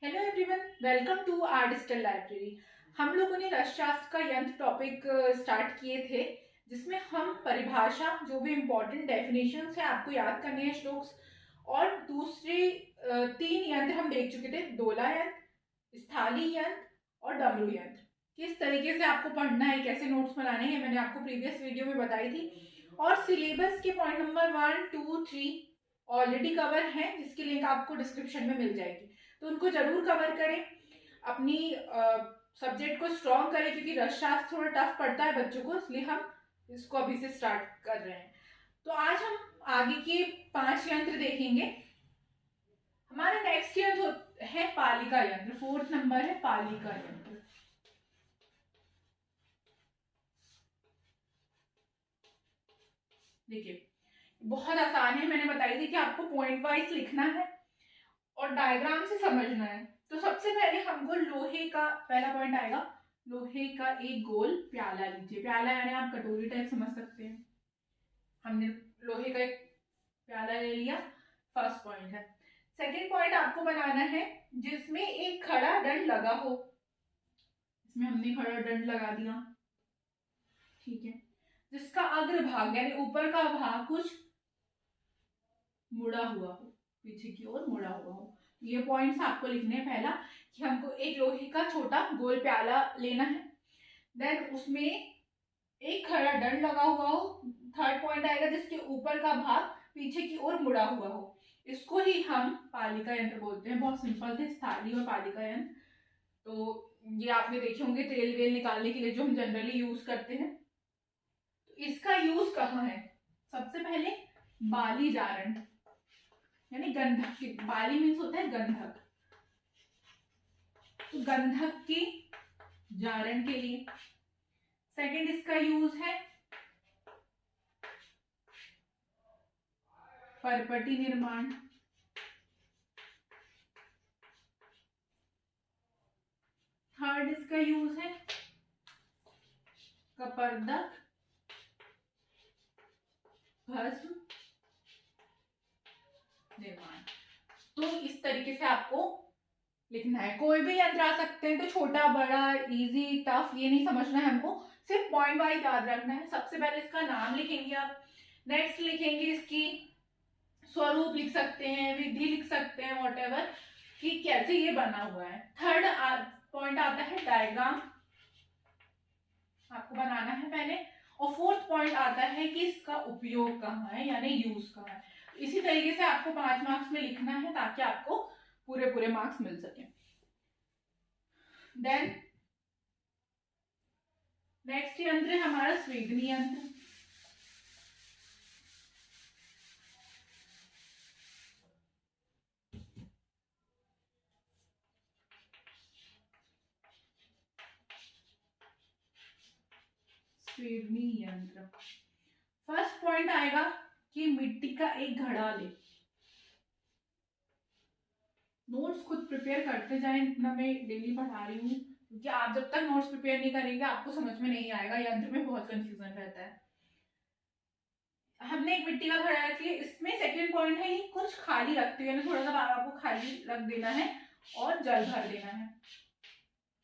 Hello everyone, welcome to our digital library. हम लोगों ने रसशास्त्र का यंत्र टॉपिक स्टार्ट किए थे, जिसमें हम परिभाषा, जो भी इम्पोर्टेंट डेफिनेशंस है आपको याद करने हैं श्लोक्स, और दूसरे तीन यंत्र हम देख चुके थे, दोला यंत्र, स्थाली यंत्र और डमरू यंत्र। किस तरीके से आपको पढ़ना है, कैसे नोट्स बनाने हैं, मैंने आपको प्रीवियस वीडियो में बताई थी। और सिलेबस के पॉइंट नंबर 1, 2, 3 ऑलरेडी कवर है, जिसकी लिंक आपको डिस्क्रिप्शन में मिल जाएगी, तो उनको जरूर कवर करें। अपनी सब्जेक्ट को स्ट्रॉन्ग करें, क्योंकि रसशास्त्र थोड़ा टफ पड़ता है बच्चों को, इसलिए हम इसको अभी से स्टार्ट कर रहे हैं। तो आज हम आगे के 5 यंत्र देखेंगे। हमारा नेक्स्ट यंत्र है पालिका यंत्र, 4th नंबर है पालिका यंत्र। देखिए, बहुत आसान है, मैंने बताई थी कि आपको पॉइंट वाइज लिखना है और डायग्राम से समझना है। तो सबसे पहले हमको लोहे का पहला पॉइंट आएगा, लोहे का एक गोल प्याला लीजिए। प्याला यानी आप कटोरी टाइप समझ सकते हैं। हमने लोहे का एक प्याला ले लिया, फर्स्ट पॉइंट है। सेकंड पॉइंट आपको बनाना है जिसमें एक खड़ा दंड लगा हो। इसमें हमने खड़ा दंड लगा दिया, ठीक है। जिसका अग्रभाग यानी ऊपर का भाग कुछ मुड़ा हुआ हो, पीछे की ओर मुड़ा हुआ हो। ये पॉइंट्स आपको लिखने हैं। पहला कि हमको एक लोहे का छोटा गोल प्याला लेना है, देन उसमें एक खड़ा दंड लगा हुआ हो। थर्ड पॉइंट आएगा जिसके ऊपर का भाग पीछे की ओर मुड़ा हुआ हो। इसको ही हम पालिका यंत्र बोलते हैं। बहुत सिंपल थे स्थाली और पालिका यंत्र। तो ये आपने देखे होंगे तेल वेल निकालने के लिए जो हम जनरली यूज करते हैं। तो इसका यूज कहाँ है? सबसे पहले बाली जारण यानी गंधक की, बाली मीन्स होता है गंधक, तो गंधक की जारण के लिए। सेकंड इसका यूज है परपटी निर्माण। थर्ड इसका यूज है कपर्दक भस्म निर्माण। तो इस तरीके से आपको लिखना है। कोई भी यंत्र आ सकते हैं, तो छोटा बड़ा इजी टफ ये नहीं समझना है हमको, सिर्फ पॉइंट वाइज याद रखना है। सबसे पहले इसका नाम लिखेंगे आप, नेक्स्ट लिखेंगे इसकी स्वरूप लिख सकते हैं, विधि लिख सकते हैं, वॉटेवर कि कैसे ये बना हुआ है। थर्ड पॉइंट आता है डायग्राम, आपको बनाना है पहले। और फोर्थ पॉइंट आता है कि इसका उपयोग कहाँ है यानी यूज कहाँ है। इसी तरीके से आपको 5 मार्क्स में लिखना है ताकि आपको पूरे पूरे मार्क्स मिल सके। देन नेक्स्ट यंत्र है हमारा स्वेदनी यंत्र। स्वेदनी यंत्र फर्स्ट पॉइंट आएगा कि मिट्टी का एक घड़ा ले। नोट्स खुद प्रिपेयर करते जाएं, जितना मैं डेली पढ़ा रही हूँ, क्योंकि आप जब तक नोट्स प्रिपेयर नहीं करेंगे आपको समझ में नहीं आएगा। यंत्र में बहुत कंफ्यूजन रहता है। हमने एक मिट्टी का घड़ा रख लिया, इसमें सेकंड पॉइंट है ये कुछ खाली रखते हुए, थोड़ा सा आपको खाली रख देना है और जल भर देना है।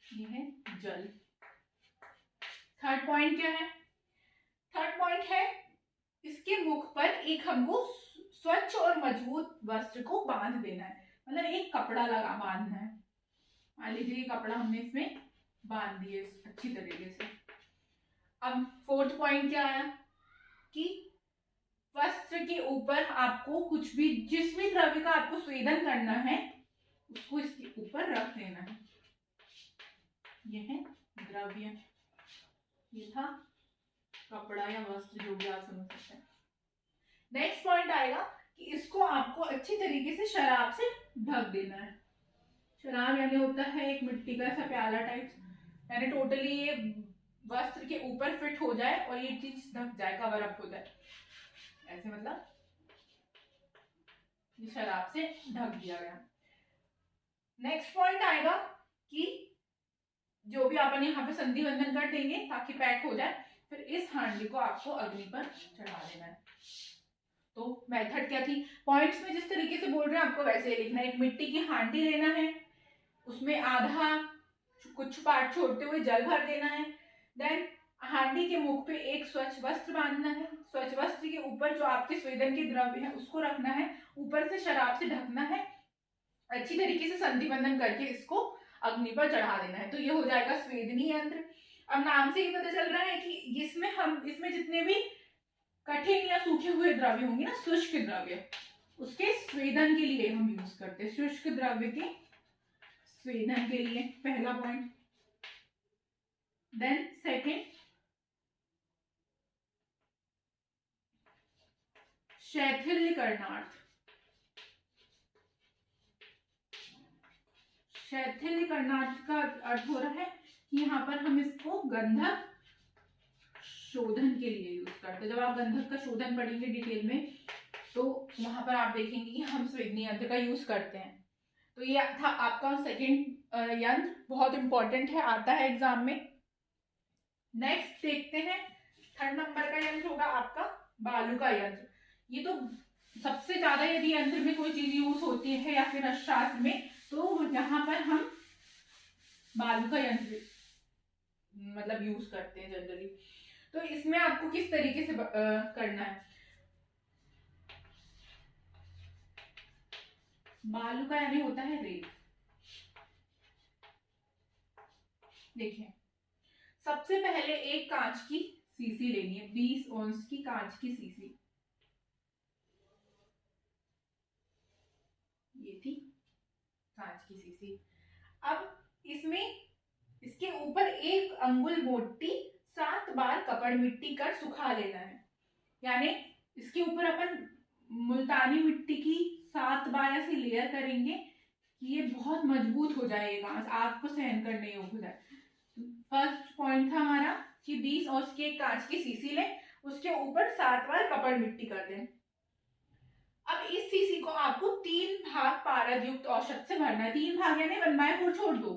ये है जल। थर्ड पॉइंट क्या है? थर्ड पॉइंट है इसके मुख पर एक हमको स्वच्छ और मजबूत वस्त्र को बांध देना है, मतलब एक कपड़ा लगा बांधना है। मान लीजिए ये कपड़ा हमने इसमें बांध दिए अच्छी तरीके से। अब फोर्थ पॉइंट क्या आया कि वस्त्र के ऊपर आपको कुछ भी, जिस भी द्रव्य का आपको स्वेदन करना है उसको इसके ऊपर रख देना है। यह है द्रव्य, ये था कपड़ा या वस्त्र, जो भी आप समझ सकते हैं। नेक्स्ट पॉइंट आएगा कि इसको आपको अच्छी तरीके से शराब से ढक देना है। शराब यानी होता है एक मिट्टी का ऐसा प्याला टाइप, यानी टोटली ये वस्त्र के ऊपर फिट हो जाए और ये चीज ढक जाए, कवर अप हो जाए ऐसे, मतलब ये शराब से ढक दिया गया। नेक्स्ट पॉइंट आएगा कि जो भी अपन यहाँ पे संधि बंधन कर देंगे ताकि पैक हो जाए, फिर इस हांडी को आपको अग्नि पर चढ़ा देना है। तो मेथड क्या थी? पॉइंट्स में जिस तरीके से बोल रहे हैं आपको वैसे ही लिखना है। एक मिट्टी की हांडी लेना है, उसमें आधा कुछ पार्ट छोड़ते हुए जल भर देना है। देन हांडी के मुख पे एक स्वच्छ वस्त्र बांधना है। स्वच्छ वस्त्र के ऊपर जो आपके स्वेदन के द्रव्य है उसको रखना है, ऊपर से शराब से ढकना है, अच्छी तरीके से संधि बंधन करके इसको अग्नि पर चढ़ा देना है। तो ये हो जाएगा स्वेदनी यंत्र। अब नाम से ही पता चल रहा है कि इसमें जितने भी कठिन या सूखे हुए द्रव्य होंगे ना, शुष्क द्रव्य, उसके स्वेदन के लिए हम यूज करते हैं, शुष्क द्रव्य के स्वेदन के लिए, पहला पॉइंट। देन सेकेंड, शैथिल्यकरणार्थ। शैथिल्यकरणार्थ का अर्थ हो रहा है कि यहाँ पर हम इसको गंधक शोधन के लिए यूज करते हैं। जब आप गंधक का शोधन पढ़ेंगे डिटेल में तो वहां पर आप देखेंगे कि हम स्वेदनी यंत्र का यूज करते हैं। तो ये था आपका सेकेंड यंत्र, बहुत इंपॉर्टेंट है, आता है एग्जाम में। नेक्स्ट देखते हैं, थर्ड नंबर का यंत्र होगा आपका बालू का यंत्र। ये तो सबसे ज्यादा यदि यंत्र में कोई चीज यूज होती है या फिर अर्थशास्त्र में, तो यहाँ पर हम बालू का यंत्र मतलब यूज करते हैं जनरली। तो इसमें आपको किस तरीके से करना है, बालू का यानी होता है रेत। देखिए, सबसे पहले एक कांच की सीसी लेनी है, 20 औंस की कांच की सीसी, ये थी कांच की सीसी। अब इसमें इसके ऊपर 1 अंगुल मोटी 7 बार कपड़ मिट्टी कर सुखा लेना है। यानी इसके ऊपर अपन मुल्तानी मिट्टी की 7 बार ऐसे लेयर करेंगे कि ये बहुत मजबूत हो जाए, ये कांच आग को सहन करने योग्य हो जाए। फर्स्ट पॉइंट था हमारा कि 20 औंस की एक कांच की सीसी लें, उसके ऊपर 7 बार कपड़ मिट्टी कर दें। अब इस सीसी को आपको 3 भाग पारद युक्त औषध से भरना है। 3 भाग यानी 1/4 छोड़ दो,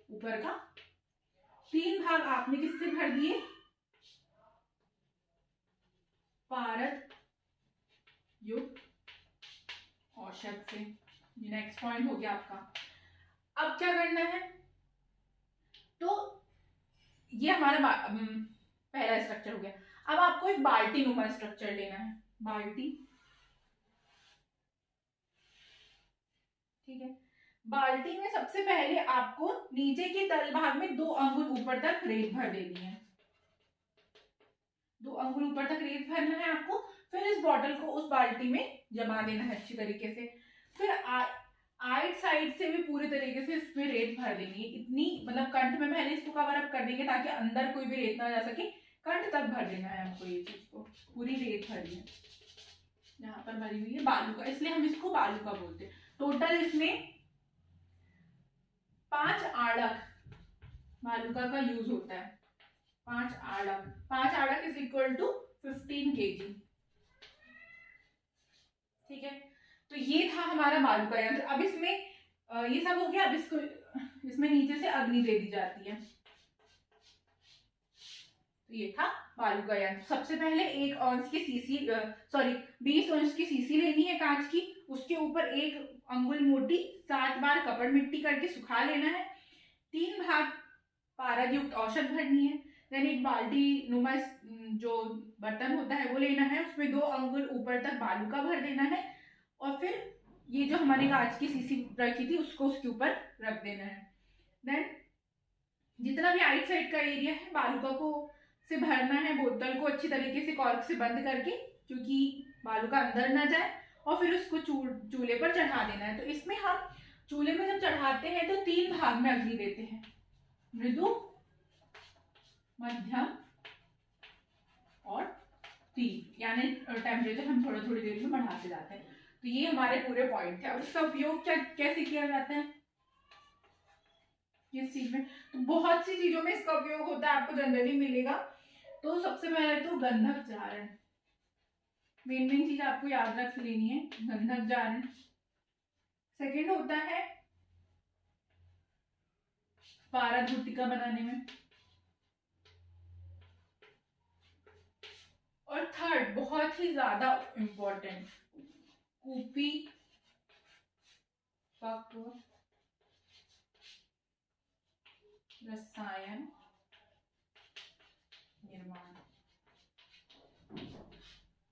ऊपर का 3 भाग आपने किससे भर दिए, पारद युक्त औषध से। नेक्स्ट पॉइंट हो गया आपका। अब क्या करना है, तो ये हमारा पहला स्ट्रक्चर हो गया। अब आपको एक बाल्टी नुमा स्ट्रक्चर लेना है, बाल्टी, ठीक है। बाल्टी में सबसे पहले आपको नीचे के तल भाग में 2 अंगुल ऊपर तक रेत भर देनी है, 2 अंगुल ऊपर तक रेत भरना है आपको। फिर इस बॉटल को उस बाल्टी में जमा देना है अच्छी तरीके से। फिर आइट साइड से भी पूरी तरीके से इसमें रेत भर देनी है, इतनी मतलब कंठ में पहले इसको कवर अप कर देंगे ताकि अंदर कोई भी रेत ना जा सके, कंठ तक भर देना है हमको, ये चीज को पूरी रेत भरनी है। यहाँ पर भरी हुई है बालू का, इसलिए हम इसको बालू का बोलते हैं। टोटल इसमें 5 आड़क बालू का यूज होता है, 5 आड़क इज इक्वल टू 15 kg, ठीक है। तो ये था हमारा बालू का यंत्र। अब इसमें ये सब हो गया। अब इसमें नीचे से अग्नि दे दी जाती है। तो ये था बालू का यंत्र। सबसे पहले 1 औंस की सीसी 20 औंस की सीसी लेनी है कांच की, उसके ऊपर 1 अंगुल मोटी 7 बार कपड़ मिट्टी करके सुखा लेना है। 3 भाग पारद युक्त औषध भरनी है। देन एक बाल्टी नुमा जो बर्तन होता है वो लेना है, उसमें 2 अंगुल ऊपर तक बालू का भर देना है और फिर ये जो हमारी कांच की सीसी रखी थी उसको उसके ऊपर रख देना है। देन जितना भी आइट साइड का एरिया है बालू को से भरना है, बोतल को अच्छी तरीके से कॉर्क से बंद करके, क्योंकि बालू का अंदर ना जाए, और फिर उसको चूल्हे पर चढ़ा देना है। तो इसमें हम चूल्हे में जब चढ़ाते हैं तो 3 भाग में अग्नि देते हैं, मृदु, मध्यम और तीव्र, यानी टेम्परेचर हम थोड़ी देर में बढ़ाते जाते हैं। तो ये हमारे पूरे पॉइंट थे। और इसका उपयोग कैसे किया जाता है किस चीज में, तो बहुत सी चीजों में इसका उपयोग होता है, आपको जनरली मिलेगा। तो सबसे पहले तो गंधक जारण, मेन चीज आपको याद रख लेनी है, गंधक जारण। सेकंड होता है पारद गुटिका बनाने में। और थर्ड बहुत ही ज्यादा इंपॉर्टेंट, कूपी पक्व रसायन निर्माण,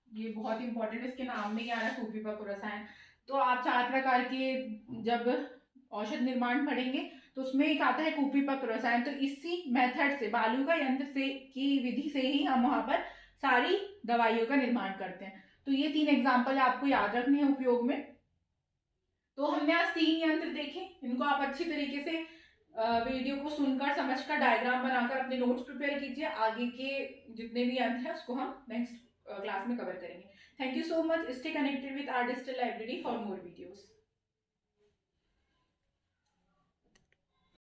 ये बहुत इंपॉर्टेंट है, इसके नाम में ही आ रहा है कूपीपक रसायन। तो आप 4 प्रकार के जब औषध निर्माण पढ़ेंगे तो उसमें एक आता है कूपीपक रसायन। तो इसी मेथड से, बालू का यंत्र से की विधि से ही हम वहां पर सारी दवाइयों का निर्माण करते हैं। तो ये 3 एग्जाम्पल आपको याद रखने हैं उपयोग में। तो हमने आज 3 यंत्र देखे, इनको आप अच्छी तरीके से वीडियो को सुनकर समझकर डायग्राम बनाकर अपने नोट्स प्रिपेयर कीजिए। आगे के जितने भी यंत्र हैं उसको हम नेक्स्ट क्लास में कवर करेंगे। Thank you so much. Stay connected with our digital library for more videos.